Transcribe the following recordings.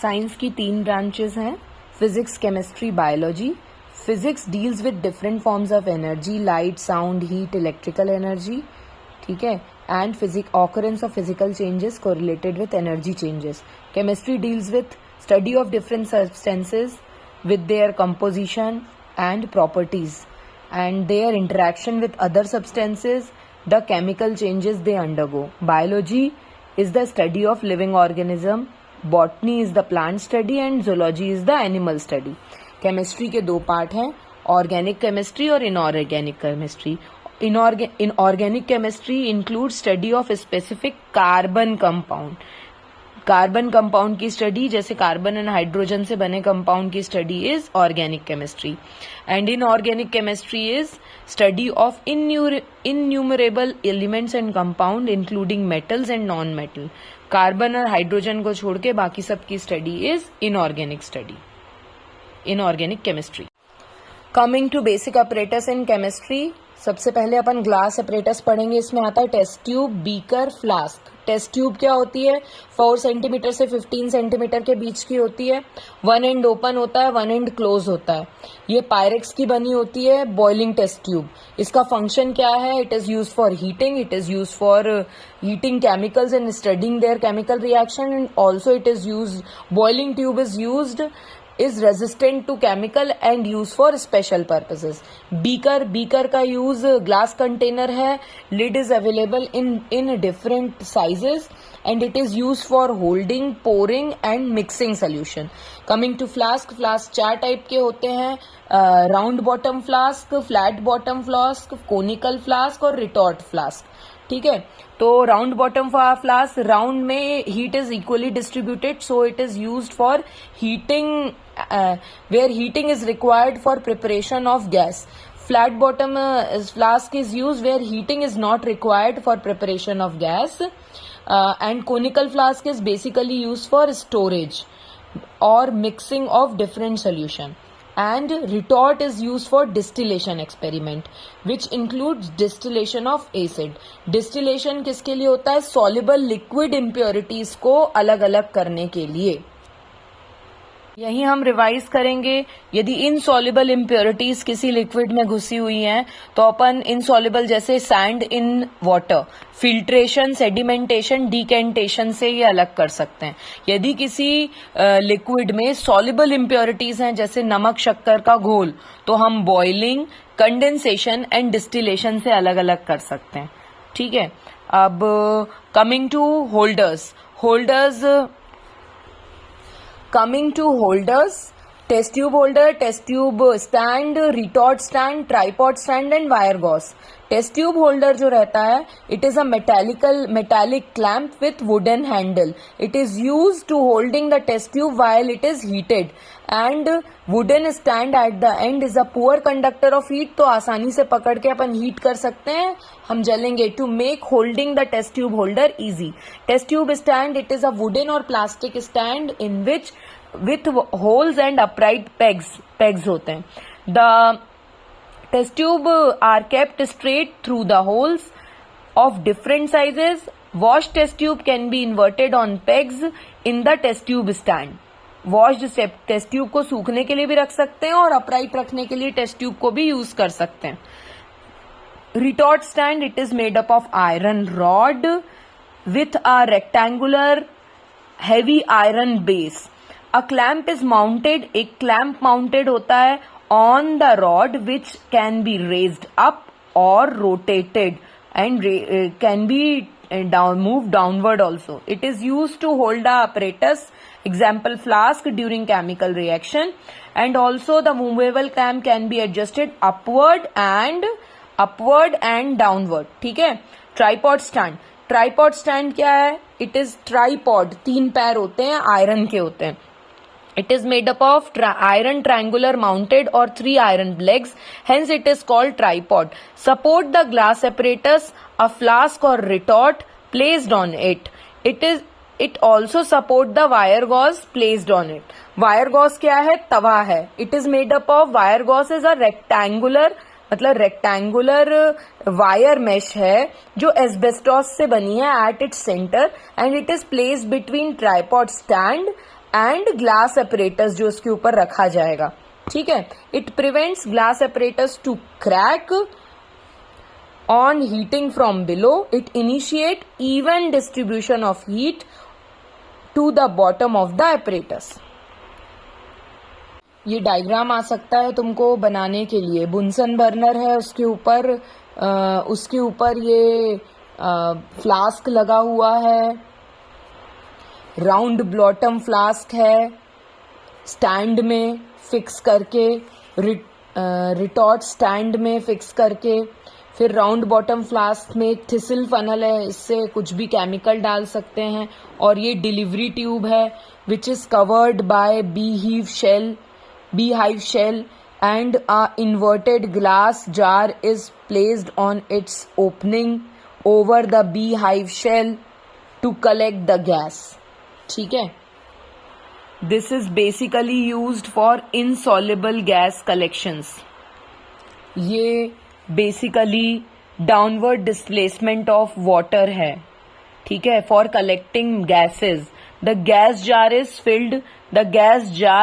Science की 3 branches हैं, physics, chemistry, biology. Physics deals with different forms of energy, light, sound, heat, electrical energy, ठीक है, and occurrence of physical changes correlated with energy changes. Chemistry deals with study of different substances with their composition and properties and their interaction with other substances, the chemical changes they undergo. Biology is the study of living organism, botany is the plant study and zoology is the animal study. Chemistry के 2 part हैं, organic chemistry और inorganic chemistry. Inorganic chemistry includes study of a specific carbon compound. Carbon compound की study, जैसे carbon and hydrogen से बने compound की study is organic chemistry. And inorganic chemistry is study of innumerable elements and compound including metals and non metal. Carbon और hydrogen को छोड़ के बाकी सब की study is inorganic study, inorganic chemistry. Coming to basic apparatus in chemistry, सबसे पहले अपन ग्लास अपरेटस पढ़ेंगे. इसमें आता है test tube, beaker, flask. Test tube क्या होती है? 4 सेंटीमीटर से 15 सेंटीमीटर के बीच की होती है. वन एंड ओपन होता है, वन एंड क्लोज होता है. ये पायरेक्स की बनी होती है, बॉइलिंग टेस्ट ट्यूब. इसका फंक्शन क्या है? It is use for heating, it is use for heating chemicals and studying there chemical reaction, and also it is use, boiling tube is used, is resistant to chemical and used for special purposes. Beaker का use glass container है, lid is available in different sizes and it is used for holding, pouring and mixing solution. Coming to flask 4 type के होते हैं, round bottom flask, flat bottom flask, conical flask और retort flask. ठीक है, तो round bottom flask, round में heat is equally distributed, so it is used for heating, where heating is required for preparation of gas. Flat bottom flask is used where heating is not required for preparation of gas, and conical flask is basically used for storage or mixing of different solution. And retort is used for distillation experiment, which includes distillation of acid. Distillation किसके लिए होता है? Soluble liquid impurities को अलग अलग करने के लिए. यही हम रिवाइज करेंगे. यदि इनसॉल्युबल इम्प्योरिटीज किसी लिक्विड में घुसी हुई हैं तो अपन इनसॉल्युबल, जैसे sand in water, filtration, sedimentation, decantation से ये अलग कर सकते हैं. यदि किसी लिक्विड में सॉल्युबल इम्प्योरिटीज हैं, जैसे नमक शक्कर का घोल, तो हम बॉइलिंग, कंडेंसेशन एंड डिस्टिलेशन से अलग अलग कर सकते हैं. ठीक है, अब coming to holders, Coming to holders, test tube holder, test tube stand, retort stand, tripod stand and wire gauze. Test tube holder जो रहता है, it is a metallic clamp with wooden handle. It is use to holding the test tube while it is heated, and wooden stand at the end is a poor conductor of heat. तो आसानी से पकड़ के अपन heat कर सकते हैं, हम जलेंगे. To make holding the test tube holder easy, test tube stand, it is a wooden or plastic stand in which with holes and upright pegs होते हैं. The test tube are kept straight through the holes of different sizes. Washed test tube can be inverted on pegs in the test tube stand. Washed test tube को सूखने के लिए भी रख सकते हैं और upright रखने के लिए test tube को भी यूज कर सकते हैं. Retort stand, it is made up of iron rod with a rectangular heavy iron base. A clamp is mounted, एक clamp mounted होता है on the rod which can be raised up or rotated and can be moved downward also. It is used to hold the apparatus, example flask, during chemical reaction, and also the movable clamp can be adjusted upward and downward. ठीक है. Tripod stand क्या है? It is tripod, 3 पैर होते हैं, iron के होते हैं. It is made up of iron triangular mounted or 3 iron legs, hence it is called tripod. Support the glass apparatus, a flask or retort placed on it. It also support the wire gauze placed on it. Wire gauze क्या है? तवा है. It is made up of, wire gauze is a rectangular, मतलब rectangular wire mesh है जो asbestos से बनी है at its centre, and it is placed between tripod stand and glass apparatus जो इसके ऊपर रखा जाएगा, ठीक है. It prevents glass apparatus to crack on heating from below. It initiate even distribution of heat to the bottom of the apparatus. ये diagram आ सकता है तुमको बनाने के लिए. बुनसन बर्नर है, उसके ऊपर ये फ्लास्क लगा हुआ है, राउंड बॉटम फ्लास्क है, स्टैंड में फिक्स करके, रिटॉर्ट स्टैंड में फिक्स करके. फिर राउंड बॉटम फ्लास्क में थिसिल फनल है, इससे कुछ भी केमिकल डाल सकते हैं. और ये डिलीवरी ट्यूब है which is covered by beehive shell and a inverted glass jar is placed on its opening over the beehive shell to collect the gas. ठीक है. This is basically used for insoluble gas collections. ये basically downward displacement of water है, ठीक है, for collecting gases. The gas jar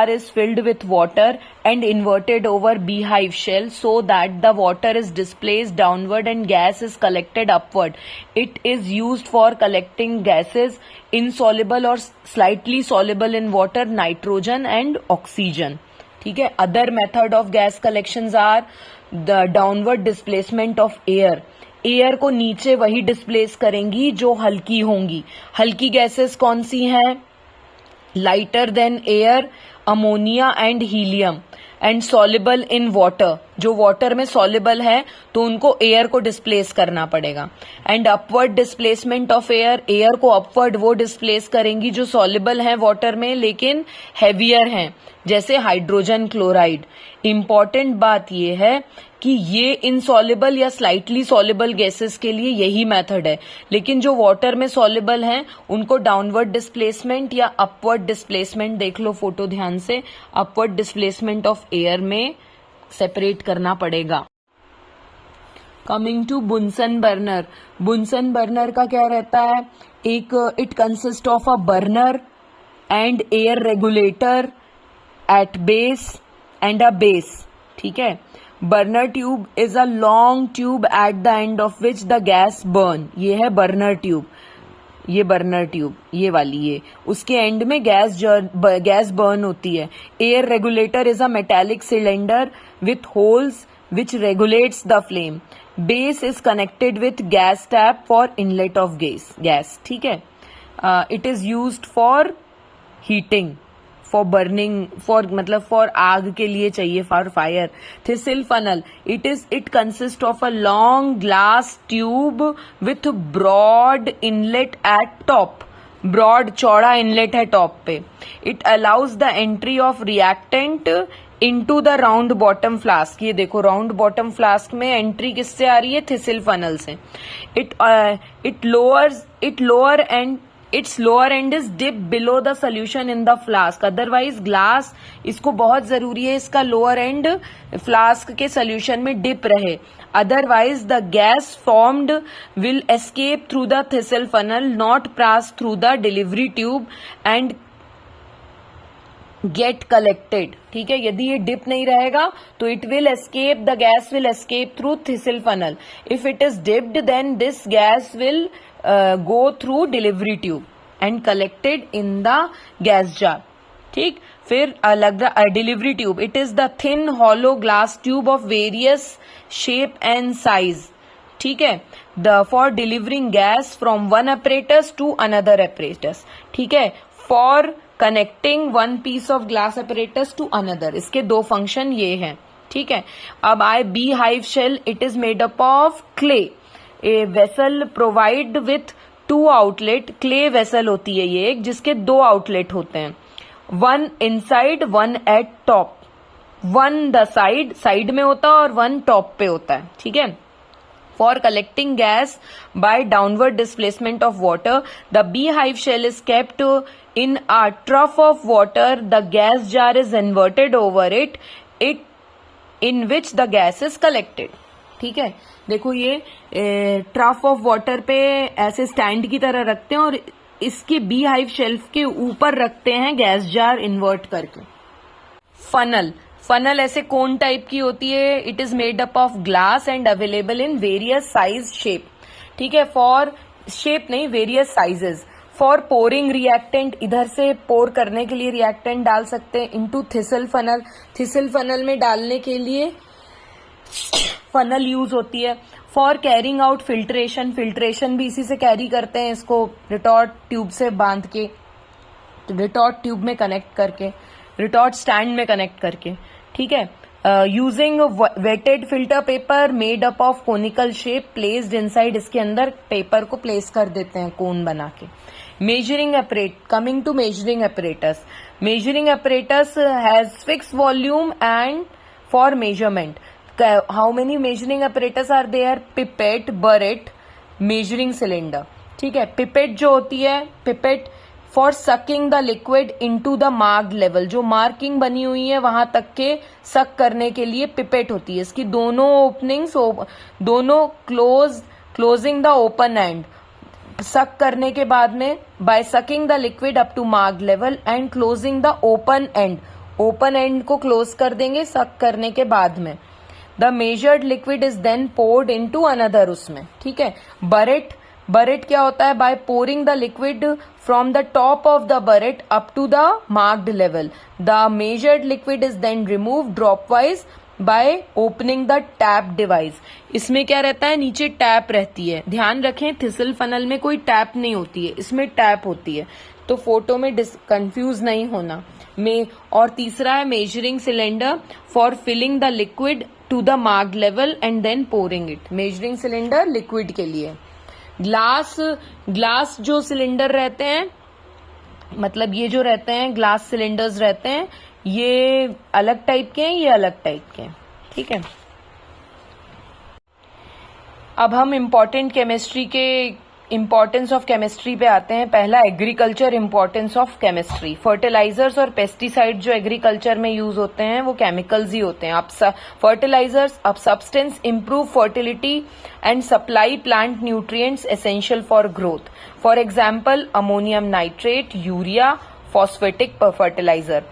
is filled with water and inverted over beehive shell so that the water is displaced downward and gas is collected upward. It is used for collecting gases insoluble or slightly soluble in water, nitrogen and oxygen. ठीक है. Other method of gas collections are the downward displacement of air. Air को नीचे वही displace करेंगी जो हल्की होंगी. हल्की गैसेस कौन सी हैं? Lighter than air, ammonia and helium. And soluble in water, जो वाटर में सॉल्युबल है तो उनको एयर को डिस्प्लेस करना पड़ेगा. And upward displacement of air, air को अपवर्ड वो डिस्प्लेस करेंगी जो सॉल्युबल है वाटर में लेकिन हैवियर हैं, जैसे हाइड्रोजन क्लोराइड. इंपॉर्टेंट बात यह है कि ये इनसॉल्युबल या स्लाइटली सॉल्युबल गैसेस के लिए यही मेथड है, लेकिन जो वाटर में सॉल्युबल हैं उनको डाउनवर्ड डिस्प्लेसमेंट या अपवर्ड डिस्प्लेसमेंट, देख लो फोटो ध्यान से, अपवर्ड डिस्प्लेसमेंट ऑफ एयर में सेपरेट करना पड़ेगा. Coming to Bunsen burner. Bunsen burner का क्या रहता है? It consist of a burner and air regulator at base and a base. ठीक है. Burner tube is a long tube at the end of which the gas burn. ये है burner tube, ये burner tube, ये वाली, ये उसके and में गैस बर्न होती है. Air regulator is a metallic cylinder with holes which regulates the flame. Base is connected with gas tap for inlet of gas. ठीक है. It is used for heating, for burning, for आग के लिए चाहिए, for fire. Thistle funnel, it consist of a long glass tube with broad inlet at top. Broad चौड़ा inlet है top पे. It allows the entry of reactant into the round bottom flask. ये देखो round bottom flask में entry किससे आ रही है? Thistle funnel से. Its lower end is dipped below the solution in the flask. Otherwise glass, इसको बहुत जरूरी है इसका लोअर एंड फ्लास्क के सोल्यूशन में डिप रहे. Otherwise the gas formed will escape through the thistle funnel, not pass through the delivery tube and get collected. ठीक है. यदि ये डिप नहीं रहेगा तो it will escape, the gas will escape through thistle funnel. If it is dipped then this gas will go through delivery tube and collected in the gas jar. ठीक. फिर delivery tube, it is the thin hollow glass tube of various shape and size. ठीक है. For delivering gas from one apparatus to another apparatus. ठीक है. For connecting one piece of glass apparatus to another. इसके दो function ये हैं. ठीक है. अब beehive shell, it is made up of clay. A vessel provide with 2 outlet. Clay vessel होती है ये एक, जिसके 2 आउटलेट होते हैं. One inside, one eight top. One the side में होता है और वन टॉप पे होता है. ठीक है. For collecting gas by downward displacement of water, the beehive shell is kept in a trough of water. The gas jar is inverted over it in which the gas is collected. ठीक है. देखो ये trough of water पे ऐसे stand की तरह रखते हैं और इसके बी हाइव शेल्फ के ऊपर रखते हैं गैस जार इन्वर्ट करके। फनल ऐसे कोन टाइप की होती है। It is made up of glass and available in various size shape. ठीक है, फॉर शेप नहीं, various sizes. For pouring reactant, इधर से पोर करने के लिए रिएक्टेंट डाल सकते हैं। Into thistle funnel, thistle funnel में डालने के लिए फनल यूज होती है। For carrying out filtration, filtration भी इसी से कैरी करते हैं, इसको रिटॉर्ट ट्यूब से बांध के, रिटॉर्ट ट्यूब में कनेक्ट करके, रिटॉर्ट स्टैंड में कनेक्ट करके। ठीक है, using wetted filter paper made up of conical shape placed inside, इसके अंदर पेपर को प्लेस कर देते हैं कोन बना के। Measuring apparatus, coming to measuring apparatus, measuring apparatus has fixed volume and for measurement. How many measuring apparatus are there? Pipette, burette, measuring cylinder. ठीक है, पिपेट जो होती है, pipette for sucking the liquid into the marked level, जो marking बनी हुई है वहां तक के सक करने के लिए पिपेट होती है। इसकी दोनों ओपनिंग्स, दोनों क्लोजिंग द ओपन एंड, सक करने के बाद में by sucking the liquid up to marked level and closing the open end, open end को क्लोज कर देंगे सक करने के बाद में। The measured liquid is then poured into another, उसमें। ठीक है, बरेट क्या होता है? By pouring the liquid from the top of the burette up to the marked level, the measured liquid is then remove dropwise by opening the tap device. इसमें क्या रहता है? नीचे टैप रहती है। ध्यान रखें, थिसल फनल में कोई टैप नहीं होती है, इसमें टैप होती है, तो फोटो में कंफ्यूज नहीं होना में। और तीसरा है measuring cylinder for filling the liquid to the marked level and then pouring it. Measuring cylinder liquid के लिए। ग्लास जो सिलेंडर रहते हैं, मतलब ये जो रहते हैं ग्लास सिलेंडर्स रहते हैं, ये अलग टाइप के हैं, ये अलग टाइप के हैं। ठीक है, अब हम इम्पोर्टेंस ऑफ केमिस्ट्री पे आते हैं। पहला, agriculture importance of chemistry. Fertilizers और पेस्टिसाइड जो एग्रीकल्चर में यूज होते हैं वो केमिकल्स ही होते हैं। फर्टिलाइजर्स अब substance improve fertility and supply plant nutrients essential for growth. For example, ammonium nitrate, urea, phosphatic fertilizer.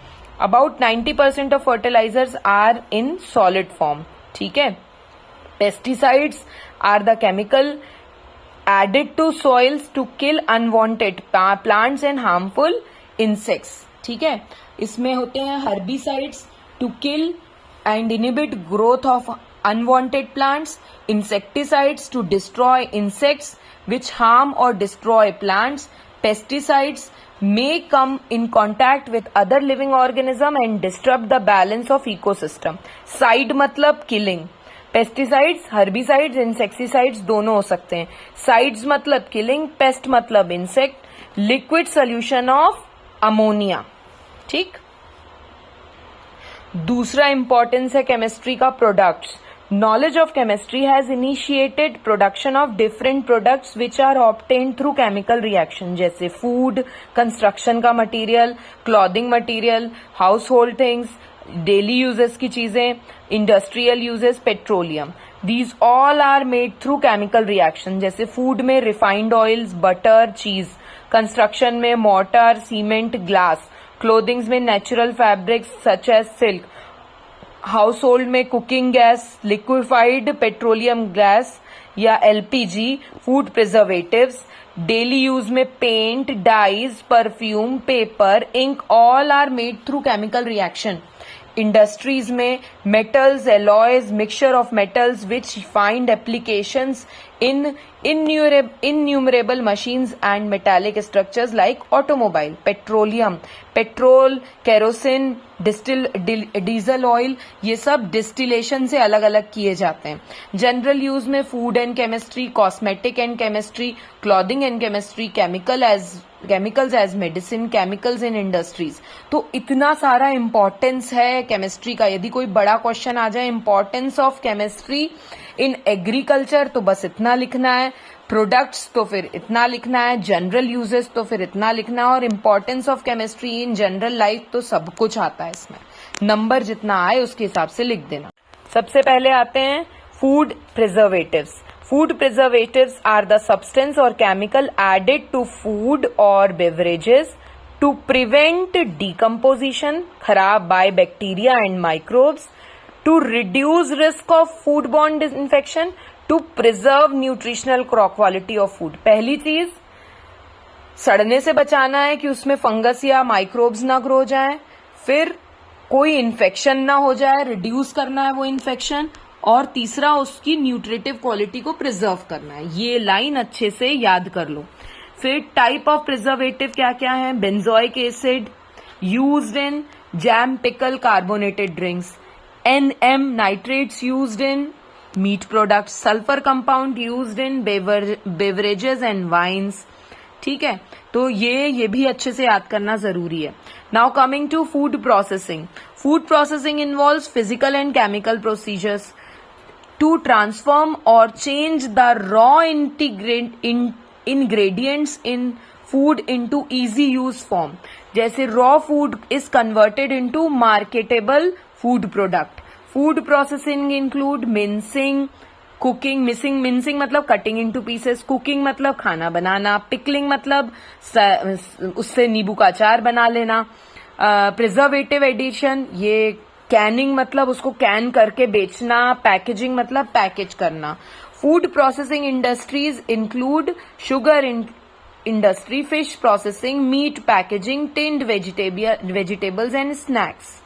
About 90% of fertilizers are in solid form. ठीक है, pesticides are the chemical added to soils to kill unwanted plants and harmful insects. ठीक है, इसमें होते हैं herbicides to kill and inhibit growth of unwanted plants, insecticides to destroy insects which harm or destroy plants. Pesticides may come in contact with other living organism and disrupt the balance of ecosystem. Side मतलब killing. Pesticides, herbicides, insecticides दोनों हो सकते हैं। Sides मतलब killing, pest मतलब insect, liquid solution of ammonia. ठीक। दूसरा importance है केमिस्ट्री का products. Knowledge of chemistry has initiated production of different products which are obtained through chemical reaction, जैसे food, construction का material, clothing material, household things, daily uses की चीजें, industrial uses, petroleum. These all are made through chemical reaction, जैसे food में refined oils, butter, cheese, construction में mortar, cement, glass, clothing में natural fabrics such as silk, household में cooking gas, liquefied petroleum gas या LPG, food preservatives, daily use में paint, dyes, perfume, paper, ink, all are made through chemical reaction. Industries में metals, alloys, mixture of metals which find applications in innumerable machines and metallic structures like automobile. Petroleum, petrol, kerosene, diesel oil, ये सब distillation से अलग अलग किए जाते हैं। General use में food and chemistry, cosmetic and chemistry, clothing and chemistry, chemicals as medicine, chemicals in industries. तो इतना सारा इम्पोर्टेंस है केमिस्ट्री का। यदि कोई बड़ा क्वेश्चन आ जाए importance of chemistry in agriculture, तो बस इतना लिखना है। प्रोडक्ट्स तो फिर इतना लिखना है, जनरल यूजेस तो फिर इतना लिखना है, और importance of chemistry in general life तो सब कुछ आता है इसमें। नंबर जितना आए उसके हिसाब से लिख देना। सबसे पहले आते हैं food preservatives. Food preservatives are the substance or chemical added to food or beverages to prevent decomposition, खराब by bacteria and microbes, to reduce risk of foodborne infection, to preserve nutritional quality of food. पहली चीज सड़ने से बचाना है कि उसमें fungus या माइक्रोब्स ना ग्रो जाए, फिर कोई इन्फेक्शन ना हो जाए, रिड्यूस करना है वो इन्फेक्शन, और तीसरा उसकी न्यूट्रिटिव क्वालिटी को प्रिजर्व करना है. ये लाइन अच्छे से याद कर लो. फिर टाइप ऑफ प्रिजर्वेटिव क्या क्या है? Benzoic acid used in jam, pickle, carbonated drinks. NM nitrates used in meat products. Sulphur compound used in beverages and wines. ठीक है, तो ये भी अच्छे से याद करना जरूरी है. Now coming to food processing. Food processing involves physical and chemical procedures to transform or change the raw ingredients in food into easy use form. जैसे raw food is converted into marketable food product. Food processing include mincing, cooking. mincing मतलब cutting into pieces, cooking मतलब खाना बनाना, pickling मतलब उससे नींबू का अचार बना लेना, preservative addition ये कैनिंग मतलब उसको कैन करके बेचना, पैकेजिंग मतलब पैकेज करना. Food processing industries include sugar industry, fish processing, meat packaging, tinned vegetables and snacks.